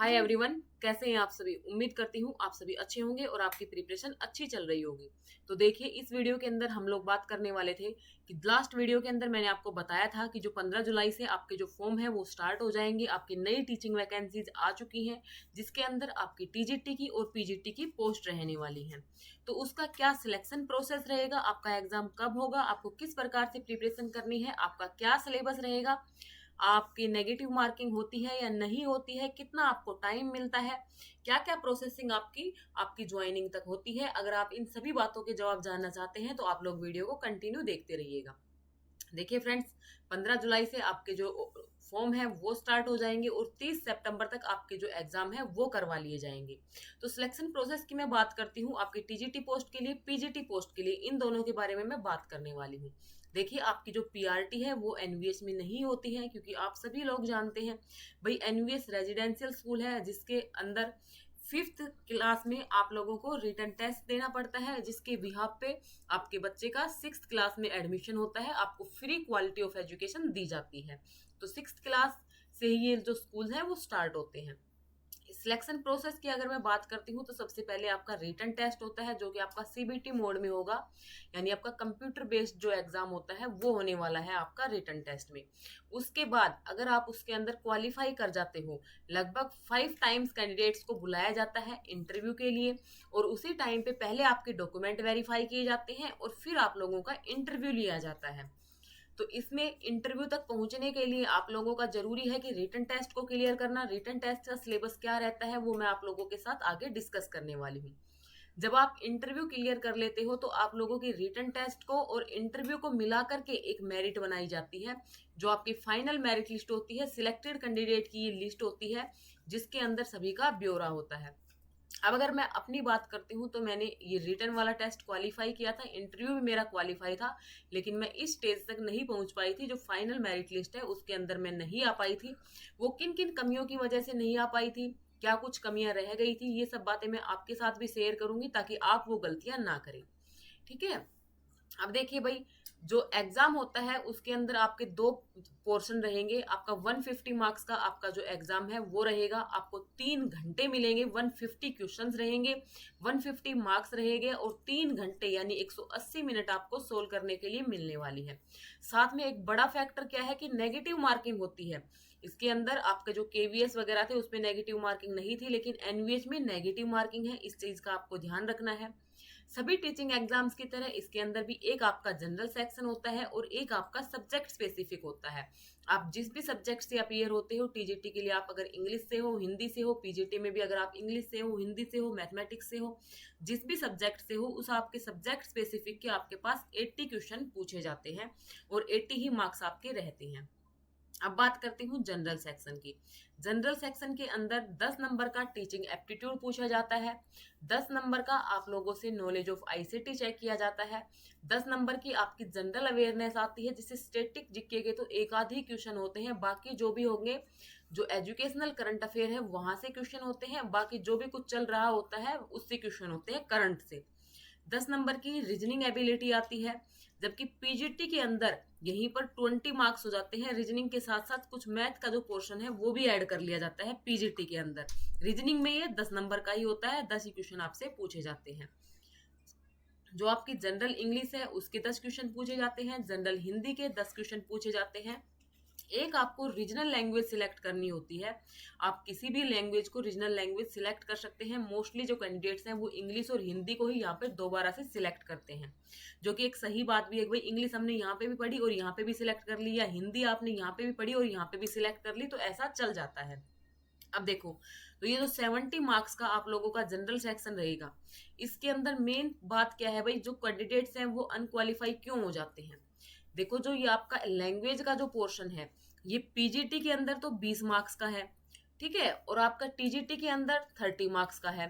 Hi everyone, कैसे हैं आप सभी। उम्मीद करती हूँ आप सभी अच्छे होंगे और आपकी प्रिपरेशन अच्छी चल रही होगी। तो देखिए, इस वीडियो के अंदर हम लोग बात करने वाले थे कि लास्ट वीडियो के अंदर मैंने आपको बताया था कि जो 15 जुलाई से आपके जो फॉर्म है वो स्टार्ट हो जाएंगे। आपकी नई टीचिंग वैकेंसीज आ चुकी हैं, जिसके अंदर आपकी टीजीटी की और पीजीटी की पोस्ट रहने वाली हैं। तो उसका क्या सिलेक्शन प्रोसेस रहेगा, आपका एग्जाम कब होगा, आपको किस प्रकार से प्रिपरेशन करनी है, आपका क्या सिलेबस रहेगा, आपकी नेगेटिव मार्किंग होती है या नहीं होती है, कितना आपको टाइम मिलता है, क्या क्या प्रोसेसिंग आपकी आपकी ज्वाइनिंग तक होती है। अगर आप इन सभी बातों के जवाब जानना चाहते हैं तो आप लोग वीडियो को कंटिन्यू देखते रहिएगा। देखिए फ्रेंड्स, 15 जुलाई से आपके जो फॉर्म है वो स्टार्ट हो जाएंगे और 30 सितंबर तक आपके जो एग्जाम है वो करवा लिए जाएंगे। तो सिलेक्शन प्रोसेस की मैं बात करती हूँ, आपकी टीजीटी पोस्ट के लिए, पीजीटी पोस्ट के लिए, इन दोनों के बारे में मैं बात करने वाली हूँ। देखिए, आपकी जो पीआरटी है वो एनवीएस में नहीं होती है, क्योंकि आप सभी लोग जानते हैं भाई, एनवीएस रेजिडेंशियल स्कूल है, जिसके अंदर 5th क्लास में आप लोगों को रिटन टेस्ट देना पड़ता है, जिसके बिहाफ पे आपके बच्चे का 6th क्लास में एडमिशन होता है, आपको फ्री क्वालिटी ऑफ एजुकेशन दी जाती है। तो 6th क्लास से ही ये जो स्कूल है वो स्टार्ट होते हैं। सिलेक्शन प्रोसेस की अगर मैं बात करती हूँ तो सबसे पहले आपका रिटन टेस्ट होता है, जो कि आपका सीबीटी मोड में होगा, यानी आपका कंप्यूटर बेस्ड जो एग्जाम होता है वो होने वाला है आपका रिटन टेस्ट में। उसके बाद अगर आप उसके अंदर क्वालिफाई कर जाते हो, लगभग 5 टाइम्स कैंडिडेट्स को बुलाया जाता है इंटरव्यू के लिए, और उसी टाइम पे पहले आपके डॉक्यूमेंट वेरीफाई किए जाते हैं और फिर आप लोगों का इंटरव्यू लिया जाता है। तो इसमें इंटरव्यू तक पहुंचने के लिए आप लोगों का जरूरी है कि रिटन टेस्ट को क्लियर करना। रिटन टेस्ट का सिलेबस क्या रहता है वो मैं आप लोगों के साथ आगे डिस्कस करने वाली हूँ। जब आप इंटरव्यू क्लियर कर लेते हो तो आप लोगों की रिटन टेस्ट को और इंटरव्यू को मिला करके एक मेरिट बनाई जाती है, जो आपकी फाइनल मेरिट लिस्ट होती है। सिलेक्टेड कैंडिडेट की ये लिस्ट होती है, जिसके अंदर सभी का ब्यौरा होता है। अब अगर मैं अपनी बात करती हूँ तो मैंने ये रिटन वाला टेस्ट क्वालिफाई किया था, इंटरव्यू भी मेरा क्वालिफाई था, लेकिन मैं इस स्टेज तक नहीं पहुंच पाई थी। जो फाइनल मेरिट लिस्ट है उसके अंदर मैं नहीं आ पाई थी। वो किन किन कमियों की वजह से नहीं आ पाई थी, क्या कुछ कमियां रह गई थी, ये सब बातें मैं आपके साथ भी शेयर करूंगी, ताकि आप वो गलतियां ना करें। ठीक है। अब देखिए भाई, जो एग्जाम होता है उसके अंदर आपके दो पोर्शन रहेंगे। आपका 150 मार्क्स का आपका जो एग्जाम है वो रहेगा, आपको 3 घंटे मिलेंगे, 150 क्वेश्चंस रहेंगे, 150 मार्क्स रहेंगे, और 3 घंटे यानी 180 मिनट आपको सोल्व करने के लिए मिलने वाली है। साथ में एक बड़ा फैक्टर क्या है कि नेगेटिव मार्किंग होती है इसके अंदर। आपके जो केवीएस वगैरह थे उसमें नेगेटिव मार्किंग नहीं थी, लेकिन एनवीएच में नेगेटिव मार्किंग है, इस चीज का आपको ध्यान रखना है। सभी टीचिंग एग्जाम्स की तरह इसके अंदर भी एक आपका जनरल सेक्शन होता है और एक आपका सब्जेक्ट स्पेसिफिक होता है। आप जिस भी सब्जेक्ट से अपीयर होते हो, टीजीटी के लिए आप अगर इंग्लिश से हो, हिंदी से हो, पीजीटी में भी अगर आप इंग्लिश से हो, हिंदी से हो, मैथमेटिक्स से हो, जिस भी सब्जेक्ट से हो, उस आपके सब्जेक्ट स्पेसिफिक के आपके पास 80 क्वेश्चन पूछे जाते हैं और 80 ही मार्क्स आपके रहते हैं। अब बात करती हूँ जनरल सेक्शन की। जनरल सेक्शन के अंदर 10 नंबर का टीचिंग एप्टीट्यूड पूछा जाता है, 10 नंबर का आप लोगों से नॉलेज ऑफ आईसीटी चेक किया जाता है, 10 नंबर की आपकी जनरल अवेयरनेस आती है, जिससे स्टेटिक जीके के तो एक आध ही क्वेश्चन होते हैं, बाकी जो भी होंगे जो एजुकेशनल करंट अफेयर है वहां से क्वेश्चन होते हैं, बाकी जो भी कुछ चल रहा होता है उससे क्वेश्चन होते हैं करंट से। 10 नंबर की रीजनिंग एबिलिटी आती है, जबकि पीजीटी के अंदर यहीं पर 20 मार्क्स हो जाते हैं। रीजनिंग के साथ साथ कुछ मैथ का जो पोर्शन है वो भी ऐड कर लिया जाता है पीजीटी के अंदर। रीजनिंग में ये 10 नंबर का ही होता है, 10 ही क्वेश्चन आपसे पूछे जाते हैं। जो आपकी जनरल इंग्लिश है उसके 10 क्वेश्चन पूछे जाते हैं, जनरल हिंदी के 10 क्वेश्चन पूछे जाते हैं। एक आपको रीजनल लैंग्वेज सिलेक्ट करनी होती है। आप किसी भी लैंग्वेज को रीजनल लैंग्वेज सिलेक्ट कर सकते हैं। मोस्टली जो कैंडिडेट्स हैं वो इंग्लिश और हिंदी को ही यहाँ पे दोबारा से सिलेक्ट करते हैं, जो कि एक सही बात भी है। भाई, इंग्लिश हमने यहाँ पे भी पढ़ी और यहाँ पे भी सिलेक्ट कर ली, या हिंदी आपने यहाँ पे भी पढ़ी और यहाँ पे भी सिलेक्ट कर ली, तो ऐसा चल जाता है। अब देखो, तो ये जो 70 मार्क्स का आप लोगों का जनरल सेक्शन रहेगा, इसके अंदर मेन बात क्या है भाई, जो कैंडिडेट्स हैं वो अनक्वालिफाई क्यों हो जाते हैं। देखो, जो ये आपका लैंग्वेज का जो पोर्शन है ये पीजीटी के अंदर तो 20 मार्क्स का है, ठीक है, और आपका टीजीटी के अंदर 30 मार्क्स का है।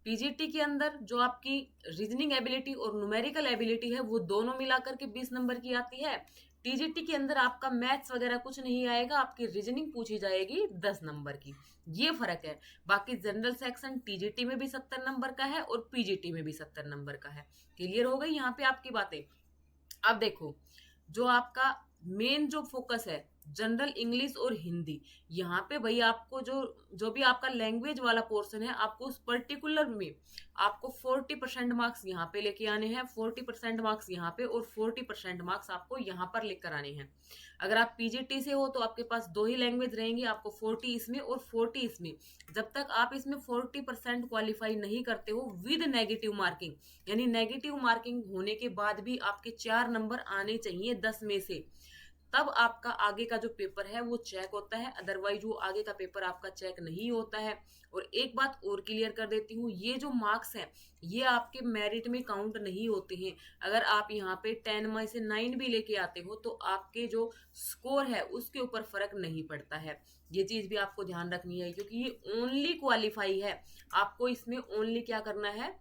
पीजीटी के अंदर जो आपकी रीजनिंग एबिलिटी और न्यूमेरिकल एबिलिटी है वो दोनों मिलाकर के 20 नंबर की आती है। टीजीटी के अंदर आपका मैथ्स वगैरह कुछ नहीं आएगा, आपकी रीजनिंग पूछी जाएगी 10 नंबर की। ये फर्क है। बाकी जनरल सेक्शन टीजीटी में भी 70 नंबर का है और पीजीटी में भी 70 नंबर का है। क्लियर हो गई यहाँ पे आपकी बातें। अब देखो, जो आपका मेन जो फोकस है जनरल इंग्लिश और हिंदी। यहाँ पे भाई आपको जो जो भी आपका लैंग्वेज वाला पोर्शन है, आपको उस पर्टिकुलर में आपको 40% मार्क्स यहाँ पे लेके आने हैं, 40% मार्क्स यहाँ पे और 40% मार्क्स आपको यहाँ पर लेकर आने हैं। अगर आप पीजीटी से हो तो आपके पास 2 ही लैंग्वेज रहेंगी, आपको 40 इसमें और 40 इसमें। जब तक आप इसमें 40% क्वालिफाई नहीं करते हो विद नेगेटिव मार्किंग, यानी नेगेटिव मार्किंग होने के बाद भी आपके 4 नंबर आने चाहिए 10 में से, तब आपका आगे का जो पेपर है वो चेक होता है। अदरवाइज वो आगे का पेपर आपका चेक नहीं होता है। और एक बात और क्लियर कर देती हूँ, ये जो मार्क्स हैं ये आपके मेरिट में काउंट नहीं होते हैं। अगर आप यहाँ पे 10 में से 9 भी लेके आते हो तो आपके जो स्कोर है उसके ऊपर फर्क नहीं पड़ता है। ये चीज भी आपको ध्यान रखनी है, क्योंकि ये ओनली क्वालिफाई है। आपको इसमें ओनली क्या करना है,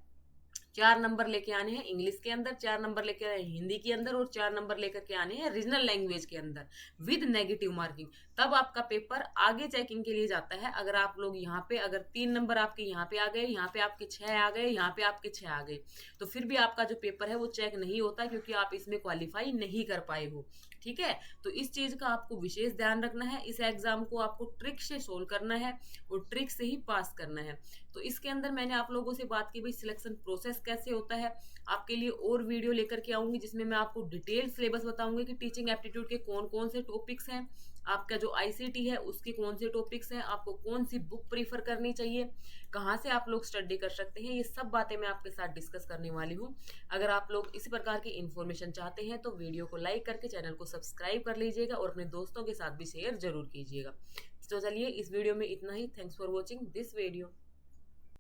4 नंबर लेके आने हैं इंग्लिश के अंदर, 4 नंबर लेके आने हैं हिंदी के अंदर और 4 नंबर लेकर के आने हैं रीजनल लैंग्वेज के अंदर विद नेगेटिव मार्किंग। तब आपका पेपर आगे चेकिंग के लिए जाता है। अगर आप लोग यहाँ पे अगर 3 नंबर आपके यहाँ पे आ गए, यहाँ पे आपके 6 आ गए, यहाँ पे आपके 6 आ गए, तो फिर भी आपका जो पेपर है वो चेक नहीं होता, क्योंकि आप इसमें क्वालिफाई नहीं कर पाए हो। ठीक है, तो इस चीज का आपको विशेष ध्यान रखना है। इस एग्जाम को आपको ट्रिक से सोल्व करना है और ट्रिक से ही पास करना है। तो इसके अंदर मैंने आप लोगों से बात की भाई सिलेक्शन प्रोसेस कैसे होता है। आपके लिए और वीडियो लेकर के आऊंगी जिसमें मैं आपको डिटेल सिलेबस बताऊंगी कि टीचिंग एप्टीट्यूड के कौन कौन से टॉपिक्स हैं, आपका जो आईसीटी है उसके कौन से टॉपिक्स हैं, आपको कौन सी बुक प्रीफर करनी चाहिए, कहाँ से आप लोग स्टडी कर सकते हैं। ये सब बातें मैं आपके साथ डिस्कस करने वाली हूँ। अगर आप लोग इसी प्रकार की इन्फॉर्मेशन चाहते हैं तो वीडियो को लाइक करके चैनल को सब्सक्राइब कर लीजिएगा और अपने दोस्तों के साथ भी शेयर जरूर कीजिएगा। तो चलिए इस वीडियो में इतना ही। Thanks for watching this video.